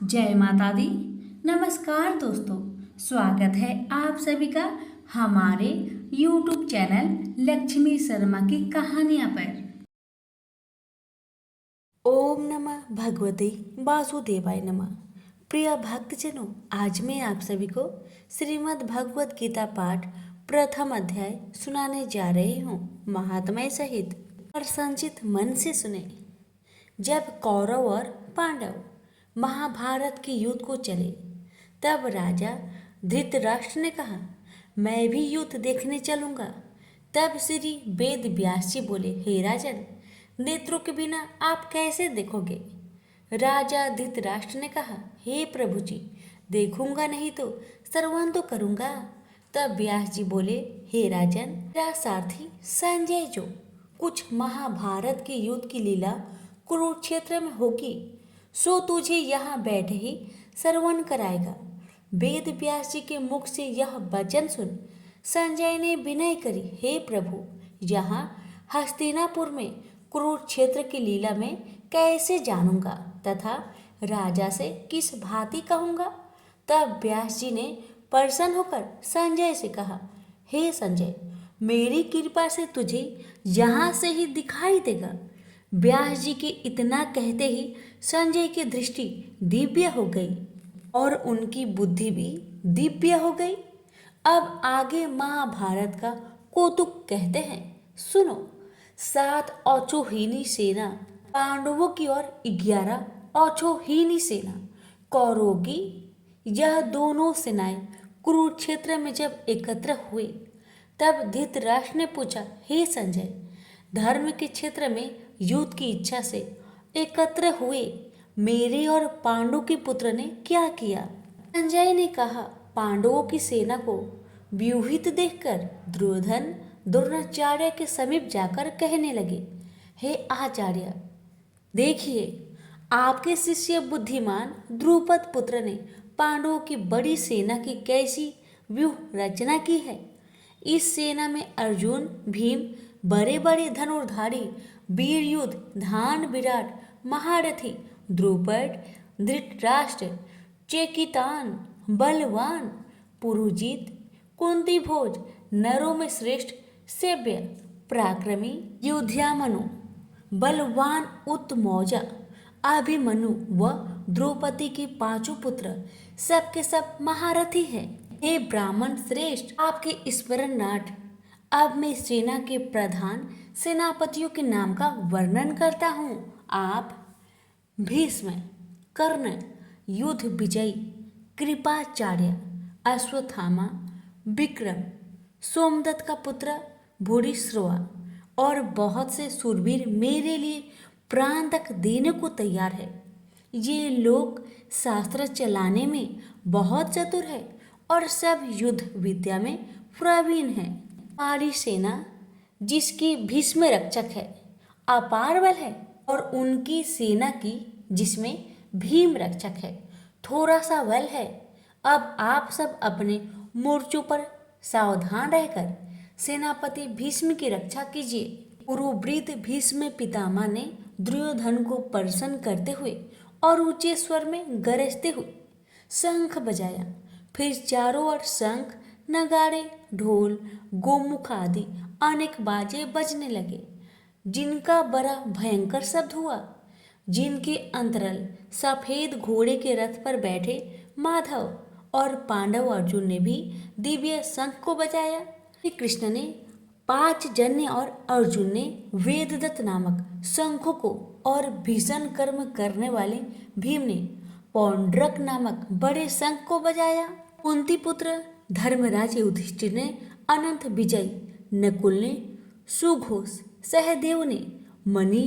जय माता दी। नमस्कार दोस्तों, स्वागत है आप सभी का हमारे YouTube चैनल लक्ष्मी शर्मा की कहानियाँ पर। ओम नमः भगवते वासुदेवाय नमः। प्रिय भक्तजनों, आज मैं आप सभी को श्रीमद् भगवत गीता पाठ प्रथम अध्याय सुनाने जा रही हूँ, महात्म्य सहित और संचित मन से सुने। जब कौरव और पांडव महाभारत के युद्ध को चले, तब राजा धृतराष्ट्र ने कहा, मैं भी युद्ध देखने चलूंगा। तब श्री वेद व्यास जी बोले, हे राजन, नेत्रों के बिना आप कैसे देखोगे? राजा धृतराष्ट्र ने कहा, हे प्रभु जी, देखूंगा नहीं तो श्रवण तो करूंगा। तब व्यास जी बोले, हे राजन, मेरा सारथी संजय जो कुछ महाभारत के युद्ध की लीला कुरुक्षेत्र में होगी, सो तुझे यहाँ बैठे ही श्रवण कराएगा। वेद व्यास जी के मुख से यह वचन सुन संजय ने विनय करी, हे प्रभु, यहाँ हस्तिनापुर में कुरुक्षेत्र की लीला में कैसे जानूंगा तथा राजा से किस भांति कहूँगा? तब व्यास जी ने प्रसन्न होकर संजय से कहा, हे संजय, मेरी कृपा से तुझे यहाँ से ही दिखाई देगा। व्यास जी के इतना कहते ही संजय की दृष्टि दिव्य हो गई और उनकी बुद्धि भी दिव्य हो गई। अब आगे महाभारत का कौतुक कहते हैं, सुनो। 7 औचोहीनी सेना पांडवों की और 11 औचोहीनी सेना कौरवों की, यह दोनों सेनाएं कुरुक्षेत्र में जब एकत्र हुए, तब धृतराष्ट्र ने पूछा, हे संजय, धर्म के क्षेत्र में युद्ध की इच्छा से एकत्र हुए मेरे और पांडु के पुत्र ने क्या किया? संजय ने कहा, पांडवों की सेना को व्यूहित देखकर दुर्योधन द्रोणाचार्य के समीप जाकर कहने लगे, हे आचार्य, देखिए, आपके शिष्य बुद्धिमान द्रुपद पुत्र ने पांडवों की बड़ी सेना की कैसी व्यूह रचना की है। इस सेना में अर्जुन, भीम, बड़े बड़े धनुर्धारी, वीर युद्ध, धान विराट, महारथी, द्रुपद, धृतराष्ट्र, चेकितान, बलवान, पुरुजित, कुंती भोज, नरों में श्रेष्ठ, सेव्य, पराक्रमी, युद्धामनु, बलवान उत्तमौजा, अभिमन्यु व द्रौपदी के 5 पुत्र सब के सब महारथी हैं। हे ब्राह्मण श्रेष्ठ, आपके स्मरणार्थ अब मैं सेना के प्रधान सेनापतियों के नाम का वर्णन करता हूँ। आप भीष्म, कर्ण, युद्ध विजयी, कृपाचार्य, अश्वत्थामा, विक्रम, सोमदत्त का पुत्र भूरिश्रवा और बहुत से शूरवीर मेरे लिए प्राण तक देने को तैयार है। ये लोग शास्त्र चलाने में बहुत चतुर है और सब युद्ध विद्या में प्रवीण है। हमारी सेना, जिसकी भीष्म रक्षक है, अपार बल है और उनकी सेना की, जिसमें भीम रक्षक है, थोड़ा सा बल है। अब आप सब अपने मोर्चों पर सावधान रहकर सेनापति भीष्म की रक्षा कीजिए। कुरुवृत्त भीष्म पितामह ने दुर्योधन को प्रसन्न करते हुए और ऊंचे स्वर में गरजते हुए शंख बजाया। फिर चारों ओर शंख, नगाड़े, ढोल, गोमुख आदि अनेक बाजे बजने लगे, जिनका बड़ा भयंकर शब्द हुआ। जिनके अंतरल सफेद घोड़े के रथ पर बैठे माधव और पांडव अर्जुन ने भी दिव्य शंख को बजाया। श्री कृष्ण ने 5 जन्य और अर्जुन ने वेददत्त नामक शंखों को और भीषण कर्म करने वाले भीम ने पौंड्रक नामक बड़े शंख को बजाया। कुंती पुत्र धर्मराज युधिष्ठिर ने अनंत विजय, नकुल ने सुघोष, सहदेव ने मणि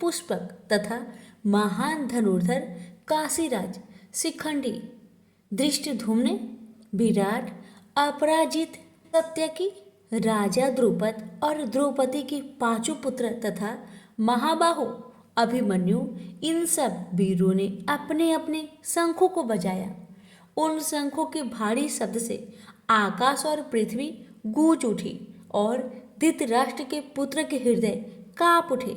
पुष्पक तथा महान धनुर्धर काशीराज, शिखंडी, धृष्टद्युम्न ने विराट, अपराजित, सत्यकी, राजा द्रुपद और द्रौपदी के 5 पुत्र तथा महाबाहु अभिमन्यु, इन सब वीरों ने अपने अपने शंखों को बजाया। उन शंखों के भारी शब्द से आकाश और पृथ्वी गूंज उठी और धृतराष्ट्र के पुत्र के हृदय कांप उठे।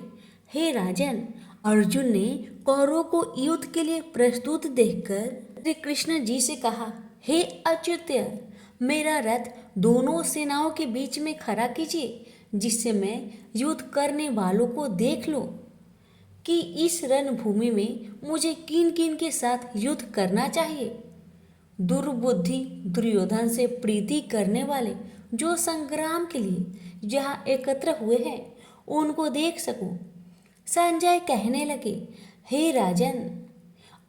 हे राजन, अर्जुन ने कौरवों को युद्ध के लिए प्रस्तुत देखकर श्री कृष्ण जी से कहा, हे अच्युत्य, मेरा रथ दोनों सेनाओं के बीच में खड़ा कीजिए, जिससे मैं युद्ध करने वालों को देख लूं कि इस रणभूमि में मुझे किन किन के साथ युद्ध करना चाहिए। दुर्बुद्धि दुर्योधन से प्रीति करने वाले जो संग्राम के लिए यहाँ एकत्र हुए हैं, उनको देख सकूं। संजय कहने लगे, हे राजन।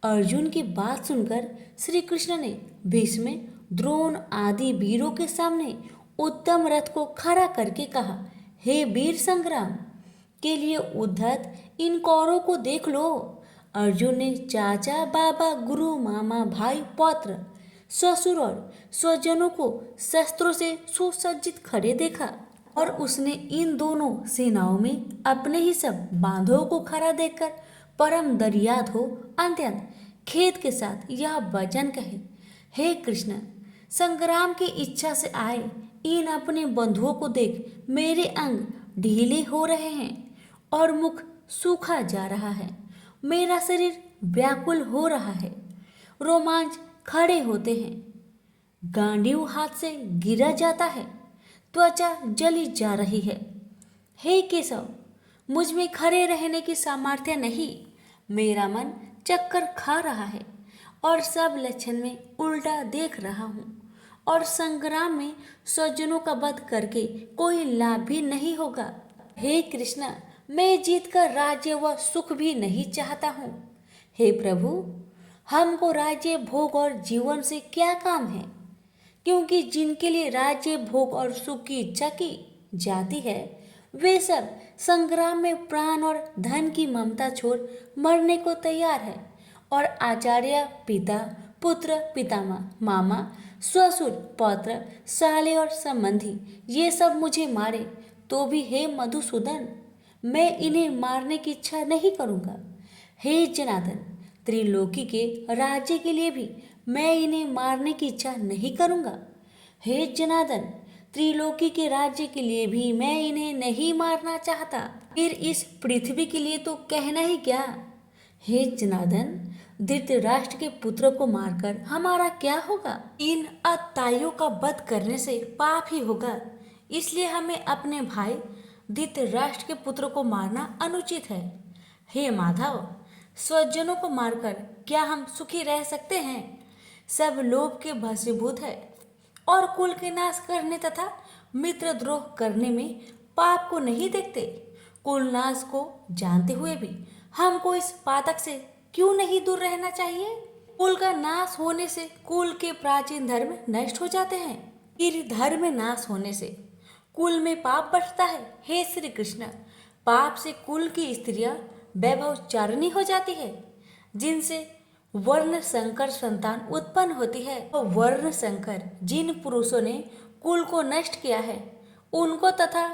अर्जुन की बात सुनकर श्री कृष्ण ने भीष्म, द्रोण आदि वीरों के सामने उत्तम रथ को खड़ा करके कहा, हे वीर संग्राम के लिए उद्धत इन कौरों को देख लो। अर्जुन ने चाचा, बाबा, गुरु, मामा, भाई, पौत्र, ससुर और स्वजनों को शस्त्रों से सुसज्जित खड़े देखा और उसने इन दोनों सेनाओं में अपने ही सब बांधवों को खड़ा देखकर परम दर्याद हो अत्यंत खेद के साथ यह वचन कहे, हे कृष्ण, संग्राम की इच्छा से आए इन अपने बंधुओं को देख मेरे अंग ढीले हो रहे हैं और मुख सूखा जा रहा है। मेरा शरीर व्याकुल हो रहा है, रोमांच खड़े होते हैं, गांडीव हाथ से गिरा जाता है, त्वचा जली जा रही है। हे केशव, मुझ में खड़े रहने की सामर्थ्य नहीं। मेरा मन चक्कर खा रहा है और सब लक्षण में उल्टा देख रहा हूँ और संग्राम में स्वजनों का वध करके कोई लाभ भी नहीं होगा। हे कृष्ण, मैं जीत कर राज्य व सुख भी नहीं चाहता हूँ। हे प्रभु, हमको राज्य भोग और जीवन से क्या काम है, क्योंकि जिनके लिए राज्य भोग और सुख की इच्छा की जाती है, वे सब संग्राम में प्राण और धन की ममता छोड़ मरने को तैयार है। और आचार्य, पिता, पुत्र, पितामह, मामा, ससुर, पौत्र, साले और संबंधी ये सब मुझे मारे तो भी हे मधुसूदन, मैं इन्हें मारने की इच्छा नहीं करूँगा। हे जनार्दन, त्रिलोकी के राज्य के लिए भी मैं इन्हें मारने की इच्छा नहीं करूँगा। हे जनार्दन, त्रिलोकी के राज्य के लिए भी मैं इन्हें नहीं मारना चाहता। फिर इस पृथ्वी के लिए तो कहना ही क्या। हे जनार्दन, धृतराष्ट्र के पुत्र को मारकर हमारा क्या होगा? इन अत्याइयों का वध करने से पाप ही होगा। इसलिए हमें अपने भाई धृतराष्ट्र के पुत्र को मारना अनुचित है। हे माधव, स्वजनों को मारकर क्या हम सुखी रह सकते हैं? सब लोभ के वशीभूत है और कुल के नाश करने तथा मित्र द्रोह करने में पाप को नहीं देखते। कुल नाश को जानते हुए भी हमको इस पातक से क्यों नहीं दूर रहना चाहिए? कुल का नाश होने से कुल के प्राचीन धर्म नष्ट हो जाते हैं, फिर धर्म नाश होने से कुल में पाप बढ़ता है। हे श्री कृष्ण, पाप से कुल की स्त्रियां वैभवचारिणी हो जाती है, जिनसे वर्ण संकर संतान उत्पन्न होती है। और वर्ण संकर जिन पुरुषों ने कुल को नष्ट किया है, उनको तथा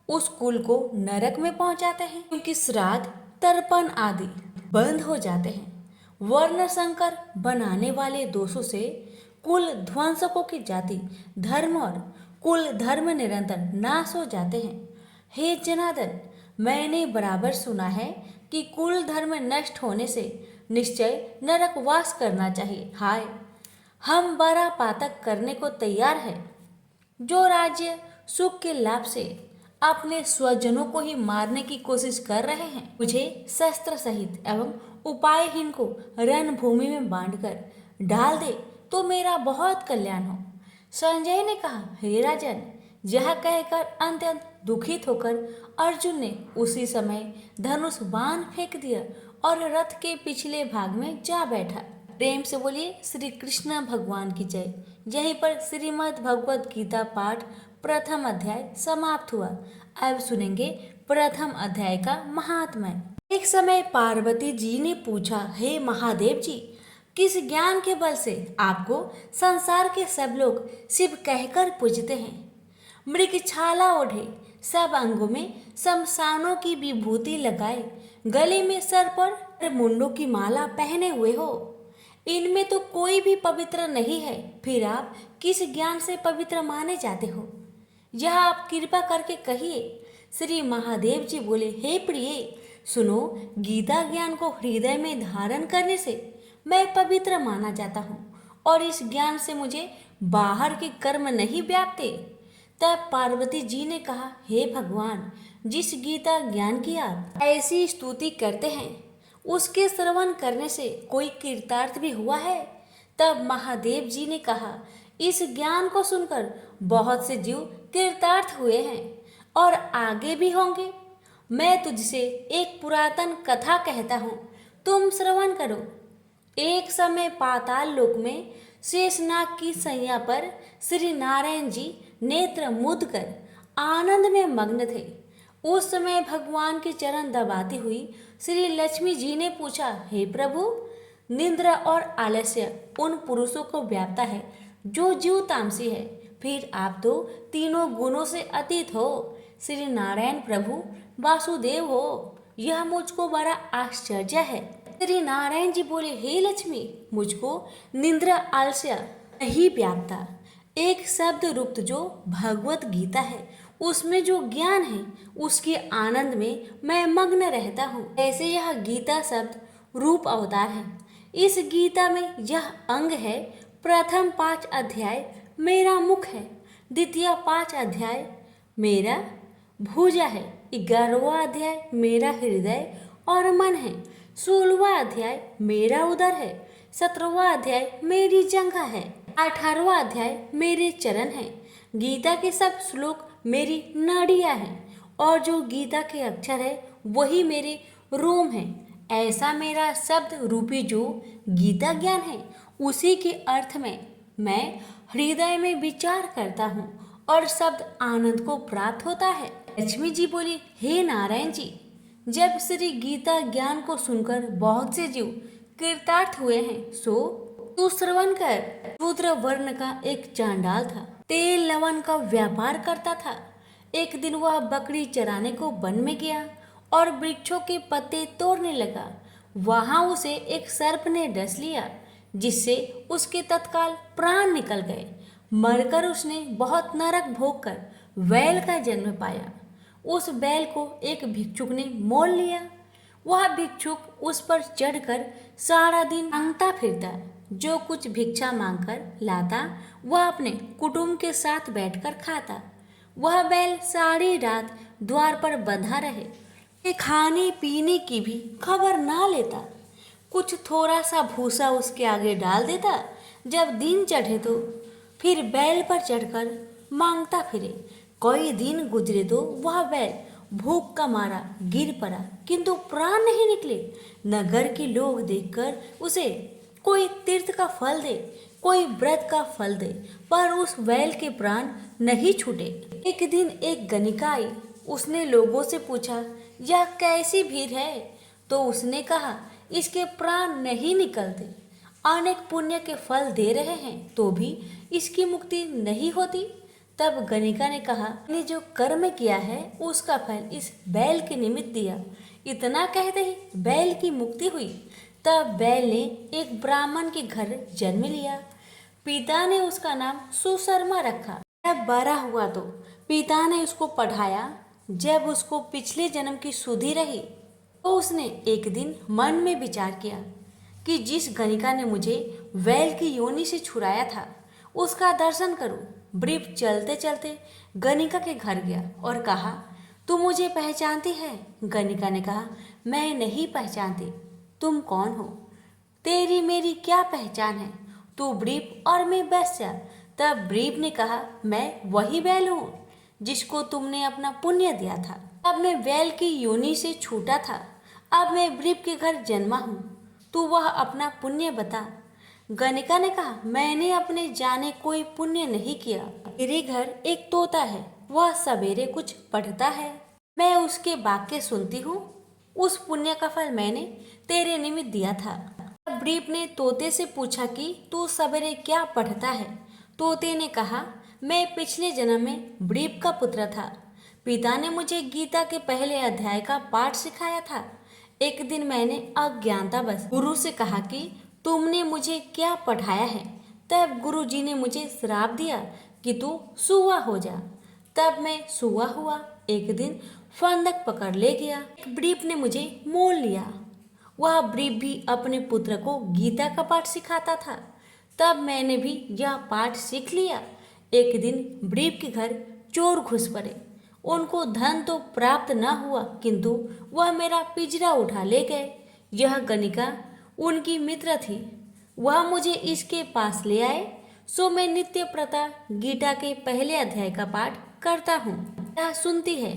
उस कुल को नरक में पहुंचाते हैं, क्योंकि श्राद्ध, तर्पण आदि बंद हो जाते हैं। वर्ण संकर बनाने वाले दोषों से कुल ध्वंसकों की जाति, धर्म और कुल धर्म निरंतर नाश हो जाते हैं। हे जनार्दन, मैंने बराबर सुना है कि कुल धर्म नष्ट होने से निश्चय नरकवास करना चाहिए। हाय, हम बड़ा पातक करने को तैयार है, जो राज्य सुख के लाभ से अपने स्वजनों को ही मारने की कोशिश कर रहे हैं। मुझे शस्त्र सहित एवं उपायहीन को रणभूमि में बांधकर डाल दे तो मेरा बहुत कल्याण हो। संजय ने कहा, हे राजन। यह कहकर अत्यंत दुखित होकर अर्जुन ने उसी समय धनुष बाण फेंक दिया और रथ के पिछले भाग में जा बैठा। प्रेम से बोलिए श्री कृष्ण भगवान की जय। यहीं पर श्रीमद् भगवद गीता पाठ प्रथम अध्याय समाप्त हुआ। अब सुनेंगे प्रथम अध्याय का महात्म्य। एक समय पार्वती जी ने पूछा, हे महादेव जी, किस ज्ञान के बल से आपको संसार के सब लोग शिव कहकर पूजते हैं? मृगछाला ओढ़े, सब अंगों में शमशानों की विभूति लगाए, गले में सर्प और मुंडों की माला पहने हुए हो, इनमें तो कोई भी पवित्र नहीं है। फिर आप किस ज्ञान से पवित्र माने जाते हो? यह आप कृपा करके कहिए। श्री महादेव जी बोले, हे प्रिय, सुनो, गीता ज्ञान को हृदय में धारण करने से मैं पवित्र माना जाता हूँ और इस ज्ञान से मुझे बाहर के कर्म नहीं व्यापते। तब पार्वती जी ने कहा, हे भगवान, जिस गीता ज्ञान की आप ऐसी स्तुति करते हैं उसके श्रवण करने से कोई कृतार्थ भी हुआ है? तब महादेव जी ने कहा, इस ज्ञान को सुनकर बहुत से जीव कृतार्थ हुए हैं और आगे भी होंगे। मैं तुझसे एक पुरातन कथा कहता हूँ, तुम श्रवण करो। एक समय पाताल लोक में शेषनाग की सैया पर श्री नारायण जी नेत्र मूंद कर आनंद में मग्न थे। उस समय भगवान के चरण दबाती हुई श्री लक्ष्मी जी ने पूछा, हे प्रभु, निद्रा और आलस्य उन पुरुषों को व्यापता है जो जीव तामसी है, फिर आप तो तीनों गुणों से अतीत हो, श्री नारायण प्रभु वासुदेव हो, यह मुझको बड़ा आश्चर्य है। श्री नारायण जी बोले, हे लक्ष्मी, मुझको निद्रा आलस्य नहीं व्यापता। एक शब्द रूप जो भगवत गीता है उसमें जो ज्ञान है उसके आनंद में मैं मग्न रहता हूँ। ऐसे यह गीता शब्द रूप अवतार है। इस गीता में यह अंग है, प्रथम 5 अध्याय मेरा मुख है, द्वितीय 5 अध्याय मेरा भुजा है, 11वां अध्याय मेरा हृदय और मन है, 16वां अध्याय मेरा उदर है, 17वां अध्याय मेरी जंघा है, 18वां अध्याय मेरे चरण है। गीता के सब श्लोक मेरी नाड़ियाँ हैं और जो गीता के अक्षर है वही मेरे रोम है। ऐसा मेरा शब्द रूपी जो गीता ज्ञान है उसी के अर्थ में मैं हृदय में विचार करता हूँ और शब्द आनंद को प्राप्त होता है। लक्ष्मी जी बोली, हे नारायण जी, जब श्री गीता ज्ञान को सुनकर बहुत से जीव कृतार्थ हुए हैं सो तू श्रवण कर। शूद्र वर्ण का एक चांडाल था, तेल लवन का व्यापार करता था। एक दिन वह बकरी चराने को वन में गया और वृक्षों के पत्ते तोड़ने लगा। वहां उसे एक सर्प ने डस लिया जिससे उसके तत्काल प्राण निकल गए। मरकर उसने बहुत नरक भोग कर बैल का जन्म पाया। उस बैल को एक भिक्षुक ने मोल लिया। वह भिक्षुक उस पर चढ़कर सारा दिन मांगता फिरता। जो कुछ भिक्षा मांगकर लाता वह अपने कुटुंब के साथ बैठकर खाता। वह बैल सारी रात द्वार पर बंधा रहे कि खाने पीने की भी खबर ना लेता। कुछ थोड़ा सा भूसा उसके आगे डाल देता। जब दिन चढ़े तो फिर बैल पर चढ़कर मांगता फिरे। कई दिन गुजरे तो वह बैल भूख का मारा गिर पड़ा किंतु प्राण नहीं निकले। नगर के लोग देखकर उसे कोई तीर्थ का फल दे, कोई व्रत का फल दे, पर उस बैल के प्राण नहीं छूटे। एक दिन एक गणिका आई। उसने लोगों से पूछा, यह कैसी भीड़ है? तो उसने कहा, इसके प्राण नहीं निकलते, अनेक पुण्य के फल दे रहे हैं तो भी इसकी मुक्ति नहीं होती। तब गणिका ने कहा, मैंने जो कर्म किया है उसका फल इस बैल के निमित्त दिया। इतना कहते ही बैल की मुक्ति हुई। तब बैल ने एक ब्राह्मण के घर जन्म लिया। पिता ने उसका नाम सुशर्मा रखा। जब बड़ा हुआ तो पिता ने उसको पढ़ाया। जब उसको पिछले जन्म की सुधि रही तो उसने एक दिन मन में विचार किया कि जिस गणिका ने मुझे बैल की योनि से छुड़ाया था उसका दर्शन करूं। वृप चलते चलते गणिका के घर गया और कहा, तू मुझे पहचानती है? गणिका ने कहा, मैं नहीं पहचानती। तुम कौन हो? तेरी मेरी क्या पहचान है? तू वृप और मैं वैश्या। तब वृप ने कहा, मैं वही बैल हूँ जिसको तुमने अपना पुण्य दिया था। अब मैं बैल की योनि से छूटा था, अब मैं वृप के घर जन्मा हूँ। तू वह अपना पुण्य बता। गणिका ने कहा, मैंने अपने जाने कोई पुण्य नहीं किया। मेरे घर एक तोता है, वह सवेरे कुछ पढ़ता है, मैं उसके वाक्य सुनती हूँ। उस पुण्य का फल मैंने तेरे निमित्त दिया था। वृप ने तोते से पूछा कि तू सवेरे क्या पढ़ता है? तोते ने कहा, मैं पिछले जन्म में वृप का पुत्र था। पिता ने मुझे गीता के पहले अध्याय का पाठ सिखाया था। एक दिन मैंने अज्ञानतावश गुरु से कहा कि तुमने मुझे क्या पढ़ाया है? तब गुरु जी ने मुझे श्राप दिया कि तू सूआ हो जा। तब मैं सूआ हुआ। एक दिन फंदक पकड़ ले गया। एक ब्रीफ ने मुझे मोल लिया। वह ब्रीफ भी अपने पुत्र को गीता का पाठ सिखाता था। तब मैंने भी यह पाठ सीख लिया। एक दिन ब्रीफ के घर चोर घुस पड़े। उनको धन तो प्राप्त न हुआ, किंतु वह मेरा पिंजरा उठा ले गए। यह गणिका उनकी मित्र थी। वह मुझे इसके पास ले आए, सो मैं नित्य प्रता गीता के पहले अध्याय का पाठ करता हूँ। यह सुनती है,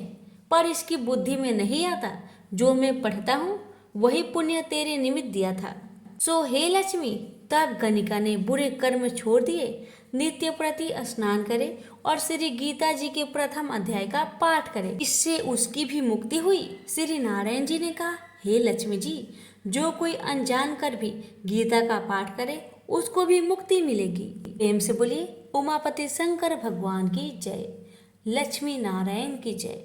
पर इसकी बुद्धि में नहीं आता। जो मैं पढ़ता हूँ वही पुण्य तेरे निमित्त दिया था। सो हे लक्ष्मी, तब गणिका ने बुरे कर्म छोड़ दिए, नित्य प्रति स्नान करे और श्री गीता जी के प्रथम अध्याय का पाठ करे। इससे उसकी भी मुक्ति हुई। श्री नारायण जी ने कहा, हे लक्ष्मी जी, जो कोई अनजान कर भी गीता का पाठ करे उसको भी मुक्ति मिलेगी। प्रेम से बोलिए उमापति शंकर भगवान की जय। लक्ष्मी नारायण की जय।